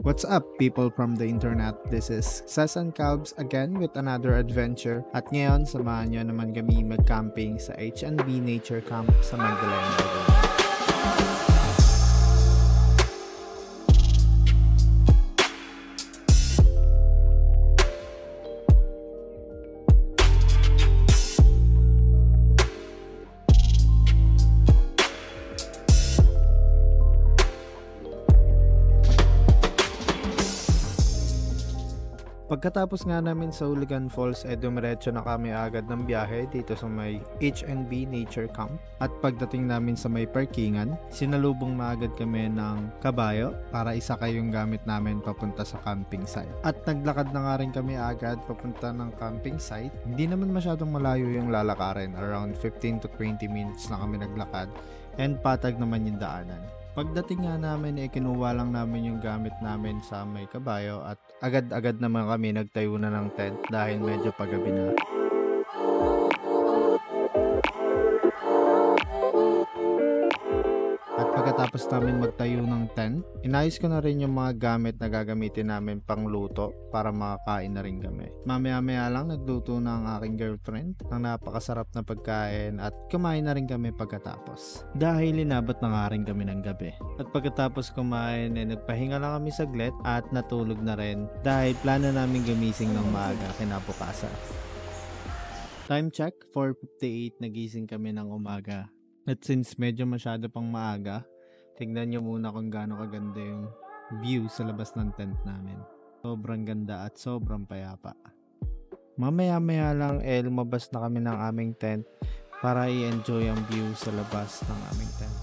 What's up, people from the internet? This is Sas and Calbs again with another adventure. At ngayon, samahan nyo naman kami mag-camping sa H&B Nature Camp sa Magdalena, Laguna. Pagkatapos nga namin sa Ulugan Falls, dumiretso na kami agad ng biyahe dito sa may H&B Nature Camp. At pagdating namin sa may parkingan, sinalubong na agad kami ng kabayo para isakay yung gamit namin papunta sa camping site. At naglakad na nga rin kami agad papunta ng camping site. Hindi naman masyadong malayo yung lalakarin, around 15 to 20 minutes na kami naglakad, and patag naman yung daanan. Pagdating nga namin, kinuha lang namin yung gamit namin sa may kabayo at agad-agad naman kami nagtayo na ng tent dahil medyo pagabi na. At pagkatapos namin magtayo ng tent, inayos ko na rin yung mga gamit na gagamitin namin pang luto para makakain na rin kami. Mamaya-maya lang nagluto na ang aking girlfriend ng napakasarap na pagkain at kumain na rin kami pagkatapos. Dahil inabot na nga rin kami ng gabi. At pagkatapos kumain, nagpahinga lang kami saglit at natulog na rin dahil plano namin gumising ng maaga kinabukasan. Time check, 4:58, nagising kami ng umaga. At since medyo masyado pang maaga, tignan nyo muna kung gaano kaganda yung view sa labas ng tent namin. Sobrang ganda at sobrang payapa. Mamaya-maya lang lumabas na kami ng aming tent para i-enjoy ang view sa labas ng aming tent.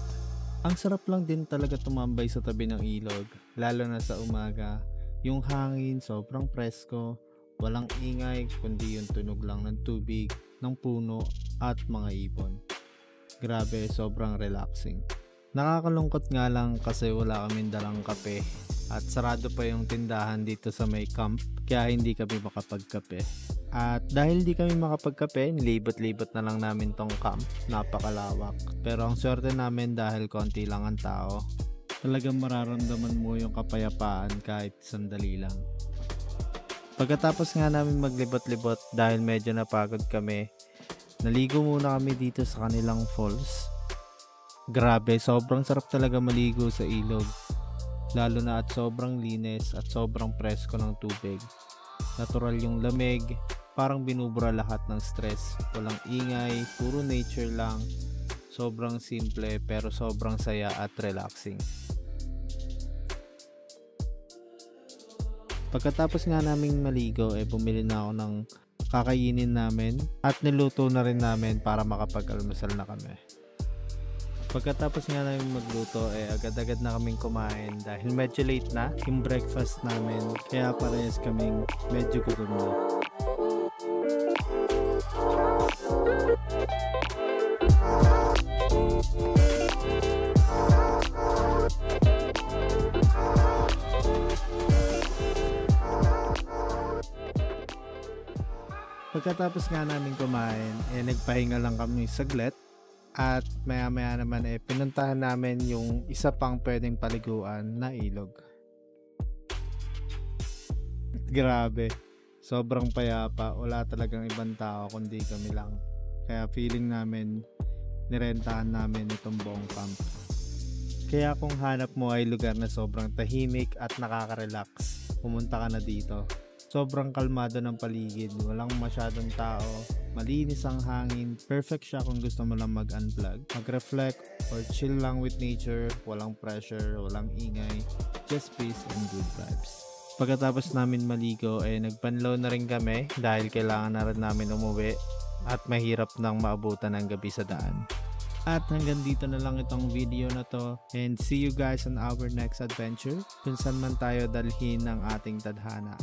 Ang sarap lang din talaga tumambay sa tabi ng ilog, lalo na sa umaga. Yung hangin sobrang presko, walang ingay kundi yung tunog lang ng tubig, ng puno at mga ibon. Grabe, sobrang relaxing. Nakakalungkot nga lang kasi wala kaming dalang kape at sarado pa yung tindahan dito sa may camp kaya hindi kami makapagkape. At dahil hindi kami makapagkape, nilibot-libot na lang namin tong camp. Napakalawak. Pero ang swerte namin dahil konti lang ang tao. Talagang mararamdaman mo yung kapayapaan kahit sandali lang. Pagkatapos nga namin maglibot-libot dahil medyo napagod kami, naligo muna kami dito sa kanilang falls. Grabe, sobrang sarap talaga maligo sa ilog. Lalo na at sobrang linis at sobrang presko ng tubig. Natural yung lamig, parang binubura lahat ng stress. Walang ingay, puro nature lang. Sobrang simple pero sobrang saya at relaxing. Pagkatapos nga naming maligo, bumili na ako ng kakainin namin at niluto na rin namin para makapag-almusal na kami. Pagkatapos nga namin magluto, agad-agad na kaming kumain dahil medyo late na yung breakfast namin kaya parehas kaming medyo gutom na. Pagkatapos nga namin kumain, nagpahinga lang kami saglit at maya-maya naman pinuntahan namin yung isa pang pwedeng paliguan na ilog. Grabe, sobrang payapa, wala talagang ibang tao kundi kami lang. Kaya feeling namin, nirentahan namin itong buong camp. Kaya kung hanap mo ay lugar na sobrang tahimik at nakaka-relax, pumunta ka na dito. Sobrang kalmado ng paligid, walang masyadong tao, malinis ang hangin, perfect siya kung gusto mo lang mag-unplug, mag-reflect, or chill lang with nature, walang pressure, walang ingay, just peace and good vibes. Pagkatapos namin maligo, nagpanlaw na rin kami dahil kailangan na rin namin umuwi at mahirap nang maabutan ng gabi sa daan. At hanggang dito na lang itong video na to, and see you guys on our next adventure kung saan man tayo dalhin ng ating tadhana.